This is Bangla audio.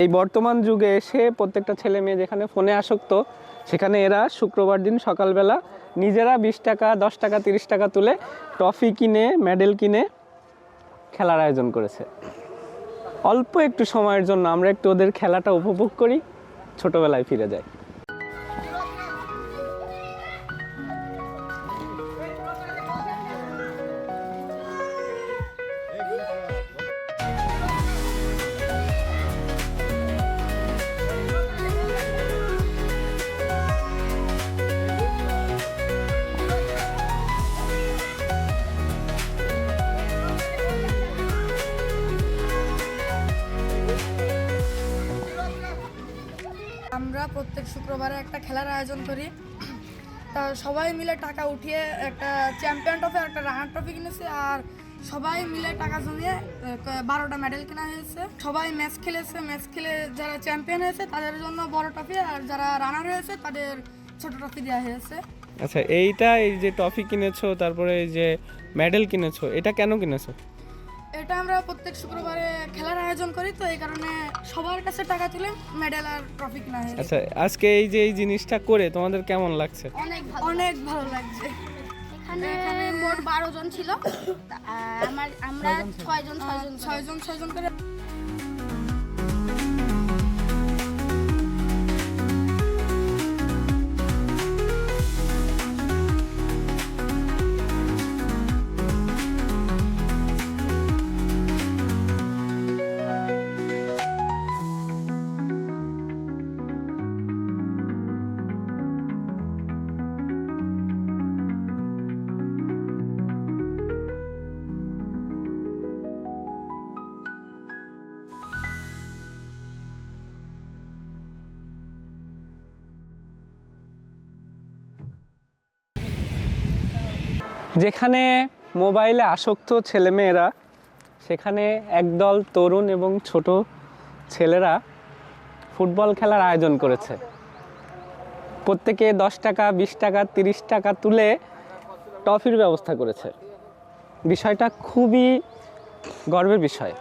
এই বর্তমান যুগে এসে প্রত্যেকটা ছেলে মেয়ে যেখানে ফোনে আসক্ত, সেখানে এরা শুক্রবার দিন সকালবেলা নিজেরা 20 টাকা 10 টাকা 30 টাকা তুলে ট্রফি কিনে মেডেল কিনে খেলার আয়োজন করেছে। অল্প একটু সময়ের জন্য আমরা একটু ওদের খেলাটা উপভোগ করি, ছোটবেলায় ফিরে যাই। আমরা প্রত্যেক শুক্রবারে একটা খেলার আয়োজন করি। তা সবাই মিলে টাকা উঠিয়ে একটা চ্যাম্পিয়ন ট্রফি আর একটা রানার ট্রফি কিনেছে, আর সবাই মিলে টাকা জমিয়ে 12টা মেডেল কেনা হয়েছে। সবাই ম্যাচ খেলেছে, ম্যাচ খেলে যারা চ্যাম্পিয়ন হয়েছে তাদের জন্য বড় ট্রফি, আর যারা রানার হয়েছে তাদের ছোট ট্রফি দেওয়া হয়েছে। আচ্ছা, এই যে ট্রফি কিনেছো, তারপরে এই যে মেডেল কিনেছো, এটা কেন কিনেছো? এটা আমরা প্রত্যেক শুক্রবারে খেলার আয়োজন করি, তো এই কারণে সবার কাছে টাকা তুলে মেডেল আর ট্রফি কেনা হয়েছে। আচ্ছা, আজকে এই জিনিসটা করে তোমাদের কেমন লাগছে? অনেক ভালো লাগছে। এখানে মোট 12 জন ছিল, আমরা 6 জন করে। যেখানে মোবাইলে আসক্ত ছেলেমেয়েরা, সেখানে একদল তরুণ এবং ছোট ছেলেরা ফুটবল খেলার আয়োজন করেছে। প্রত্যেকে 10 টাকা 20 টাকা 30 টাকা তুলে ট্রফির ব্যবস্থা করেছে। বিষয়টা খুবই গর্বের বিষয়।